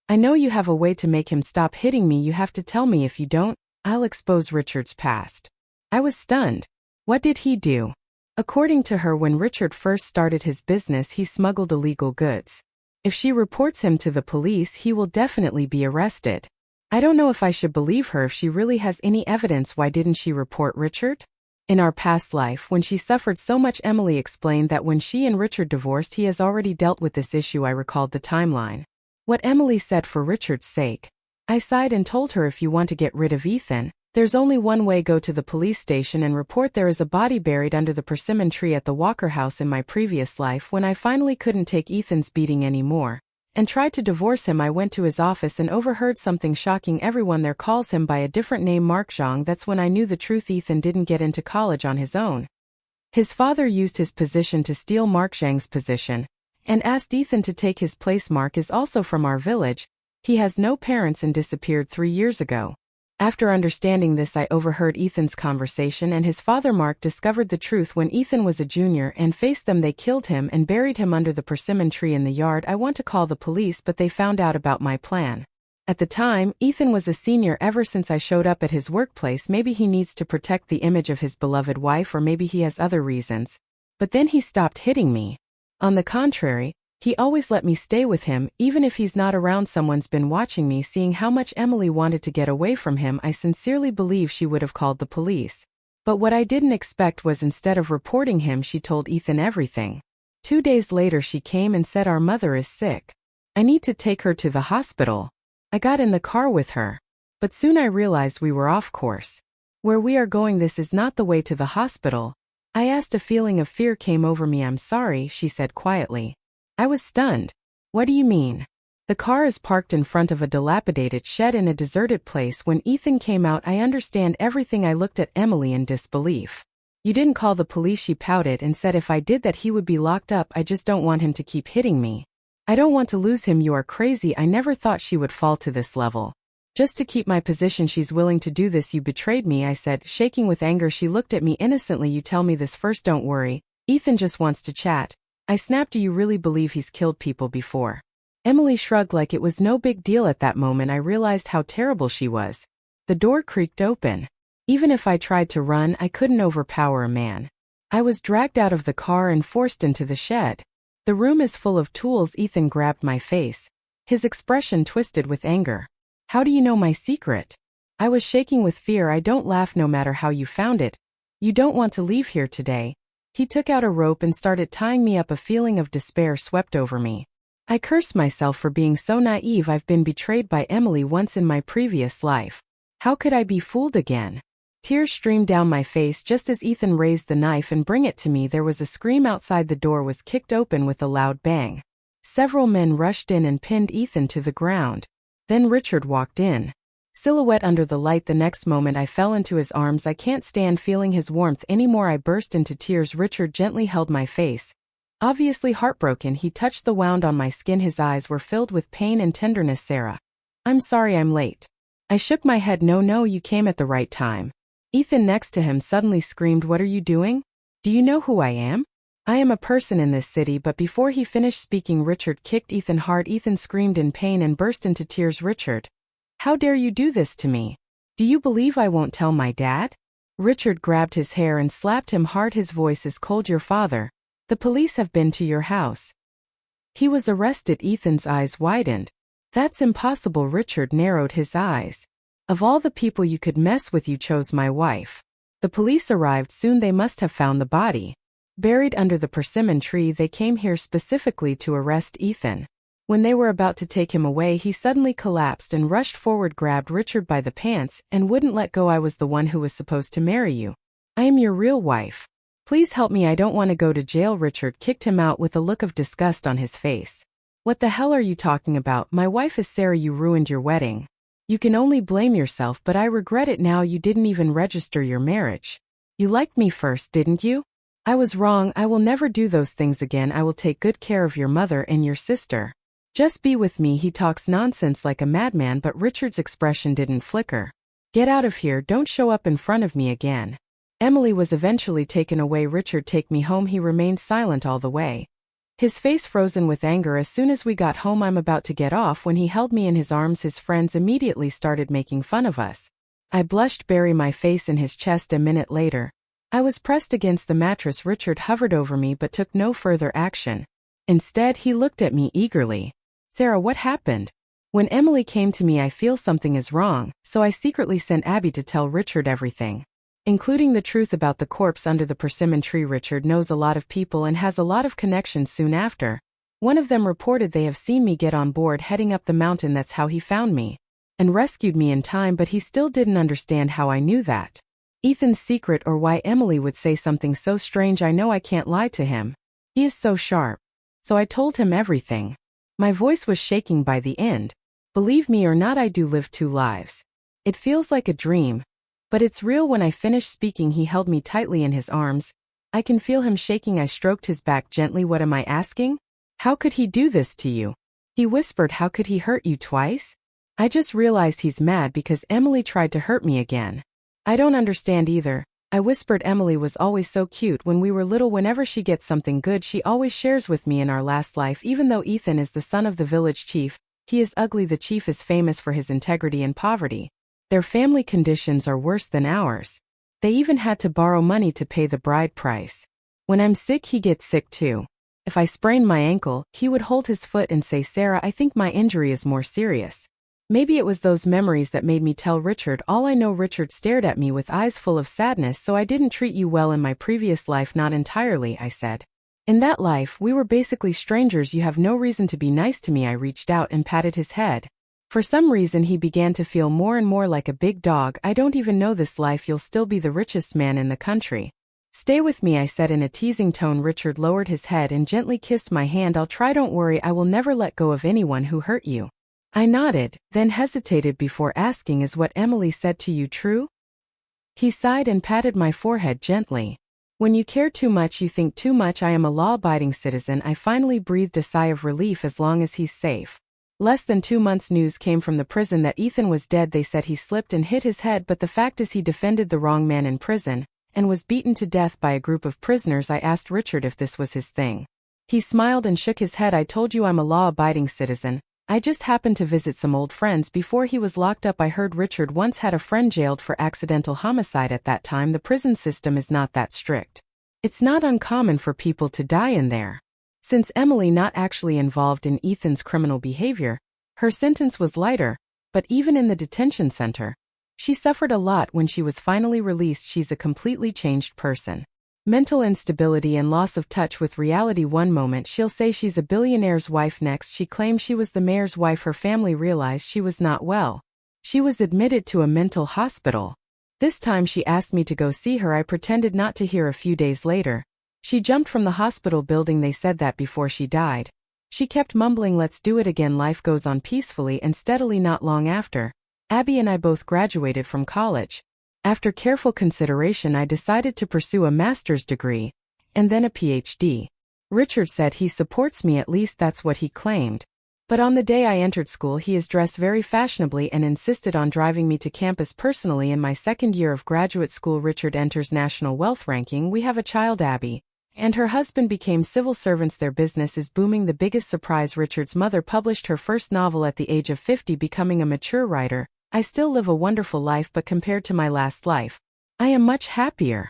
I know you have a way to make him stop hitting me. You have to tell me. If you don't, I'll expose Richard's past. I was stunned. What did he do? According to her, when Richard first started his business, he smuggled illegal goods. If she reports him to the police, he will definitely be arrested. I don't know if I should believe her. If she really has any evidence, why didn't she report Richard? In our past life, when she suffered so much, Emily explained that when she and Richard divorced, he has already dealt with this issue. I recalled the timeline. What Emily said for Richard's sake. I sighed and told her, if you want to get rid of Ethan, there's only one way. Go to the police station and report there is a body buried under the persimmon tree at the Walker house. In my previous life, when I finally couldn't take Ethan's beating anymore and tried to divorce him, I went to his office and overheard something shocking. Everyone there calls him by a different name, Mark Zhang. That's when I knew the truth. Ethan didn't get into college on his own. His father used his position to steal Mark Zhang's position and asked Ethan to take his place. Mark is also from our village. He has no parents and disappeared 3 years ago. After understanding this, I overheard Ethan's conversation and his father. Mark discovered the truth when Ethan was a junior and faced them. They killed him and buried him under the persimmon tree in the yard. I want to call the police, but they found out about my plan. At the time, Ethan was a senior. Ever since I showed up at his workplace, maybe he needs to protect the image of his beloved wife, or maybe he has other reasons. But then he stopped hitting me. On the contrary, he always let me stay with him, even if he's not around. Someone's been watching me. Seeing how much Emily wanted to get away from him, I sincerely believe she would have called the police. But what I didn't expect was, instead of reporting him, she told Ethan everything. 2 days later, she came and said, our mother is sick. I need to take her to the hospital. I got in the car with her. But soon I realized we were off course. Where we are going, this is not the way to the hospital. I asked. A feeling of fear came over me. I'm sorry, she said quietly. I was stunned. What do you mean? The car is parked in front of a dilapidated shed in a deserted place. When Ethan came out, I understand everything. I looked at Emily in disbelief. You didn't call the police? She pouted and said, if I did that, he would be locked up. I just don't want him to keep hitting me. I don't want to lose him. You are crazy. I never thought she would fall to this level. Just to keep my position, she's willing to do this. You betrayed me, I said, shaking with anger. She looked at me innocently. You tell me this first. Don't worry. Ethan just wants to chat. I snapped. Do you really believe he's killed people before? Emily shrugged like it was no big deal. At that moment, I realized how terrible she was. The door creaked open. Even if I tried to run, I couldn't overpower a man. I was dragged out of the car and forced into the shed. The room is full of tools. Ethan grabbed my face. His expression twisted with anger. How do you know my secret? I was shaking with fear. I don't laugh. No matter how you found it. You don't want to leave here today. He took out a rope and started tying me up. A feeling of despair swept over me. I cursed myself for being so naive. I've been betrayed by Emily once in my previous life. How could I be fooled again? Tears streamed down my face just as Ethan raised the knife and bring it to me. There was a scream outside. The door was kicked open with a loud bang. Several men rushed in and pinned Ethan to the ground. Then Richard walked in. Silhouette under the light. The next moment I fell into his arms. I can't stand feeling his warmth anymore. I burst into tears. Richard gently held my face. Obviously heartbroken, he touched the wound on my skin. His eyes were filled with pain and tenderness. Sarah. I'm sorry I'm late. I shook my head. No, you came at the right time. Ethan next to him suddenly screamed, what are you doing? Do you know who I am? I am a person in this city. But before he finished speaking, Richard kicked Ethan hard. Ethan screamed in pain and burst into tears. Richard. How dare you do this to me? Do you believe I won't tell my dad? Richard grabbed his hair and slapped him hard. His voice is cold. Your father. The police have been to your house. He was arrested. Ethan's eyes widened. That's impossible. Richard narrowed his eyes. Of all the people you could mess with, you chose my wife. The police arrived soon. They must have found the body buried under the persimmon tree. They came here specifically to arrest Ethan. When they were about to take him away, he suddenly collapsed and rushed forward, grabbed Richard by the pants, and wouldn't let go. I was the one who was supposed to marry you. I am your real wife. Please help me. I don't want to go to jail. Richard kicked him out with a look of disgust on his face. What the hell are you talking about? My wife is Sarah. You ruined your wedding. You can only blame yourself, but I regret it now. You didn't even register your marriage. You liked me first, didn't you? I was wrong. I will never do those things again. I will take good care of your mother and your sister. Just be with me. He talks nonsense like a madman, but Richard's expression didn't flicker. Get out of here. Don't show up in front of me again. Emily was eventually taken away. Richard, take me home. He remained silent all the way. His face frozen with anger. As soon as we got home, I'm about to get off when he held me in his arms. His friends immediately started making fun of us. I blushed, bury my face in his chest. A minute later, I was pressed against the mattress. Richard hovered over me but took no further action. Instead, he looked at me eagerly. Sarah, what happened? When Emily came to me, I feel something is wrong, so I secretly sent Abby to tell Richard everything, including the truth about the corpse under the persimmon tree. Richard knows a lot of people and has a lot of connections. Soon after, one of them reported they have seen me get on board heading up the mountain. That's how he found me and rescued me in time, but he still didn't understand how I knew that. Ethan's secret, or why Emily would say something so strange. I know I can't lie to him. He is so sharp. So I told him everything. My voice was shaking by the end. Believe me or not, I do live two lives. It feels like a dream, but it's real. When I finished speaking, he held me tightly in his arms. I can feel him shaking. I stroked his back gently. What am I asking? How could he do this to you? He whispered. How could he hurt you twice? I just realized he's mad because Emily tried to hurt me again. I don't understand either. I whispered. Emily was always so cute when we were little. Whenever she gets something good, she always shares with me. In our last life, even though Ethan is the son of the village chief, he is ugly. The chief is famous for his integrity and poverty. Their family conditions are worse than ours. They even had to borrow money to pay the bride price. When I'm sick, he gets sick too. If I sprained my ankle, he would hold his foot and say, Sarah, I think my injury is more serious. Maybe it was those memories that made me tell Richard all I know. Richard stared at me with eyes full of sadness. So I didn't treat you well in my previous life? Not entirely, I said. In that life, we were basically strangers. You have no reason to be nice to me. I reached out and patted his head. For some reason, he began to feel more and more like a big dog. I don't even know this life. You'll still be the richest man in the country. Stay with me, I said in a teasing tone. Richard lowered his head and gently kissed my hand. I'll try. Don't worry. I will never let go of anyone who hurt you. I nodded, then hesitated before asking, is what Emily said to you true? He sighed and patted my forehead gently. When you care too much, you think too much. I am a law-abiding citizen. I finally breathed a sigh of relief. As long as he's safe. Less than 2 months, news came from the prison that Ethan was dead. They said he slipped and hit his head, but the fact is he defended the wrong man in prison and was beaten to death by a group of prisoners. I asked Richard if this was his thing. He smiled and shook his head. I told you I'm a law-abiding citizen. I just happened to visit some old friends before he was locked up. I heard Richard once had a friend jailed for accidental homicide. At that time, the prison system is not that strict. It's not uncommon for people to die in there. Since Emily not actually involved in Ethan's criminal behavior, her sentence was lighter, but even in the detention center, she suffered a lot. When she was finally released, she's a completely changed person. Mental instability and loss of touch with reality. One moment she'll say she's a billionaire's wife, next she claims she was the mayor's wife. Her family realized she was not well. She was admitted to a mental hospital. This time she asked me to go see her. I pretended not to hear. A few days later, she jumped from the hospital building. They said that before she died. She kept mumbling, let's do it again. Life goes on peacefully and steadily. Not long after, Abby and I both graduated from college. After careful consideration, I decided to pursue a master's degree, and then a PhD. Richard said he supports me, at least that's what he claimed. But on the day I entered school, he is dressed very fashionably and insisted on driving me to campus personally. In my second year of graduate school, Richard enters national wealth ranking. We have a child, Abby, and her husband became civil servants. Their business is booming. The biggest surprise, Richard's mother published her first novel at the age of 50, becoming a mature writer. I still live a wonderful life, but compared to my last life, I am much happier.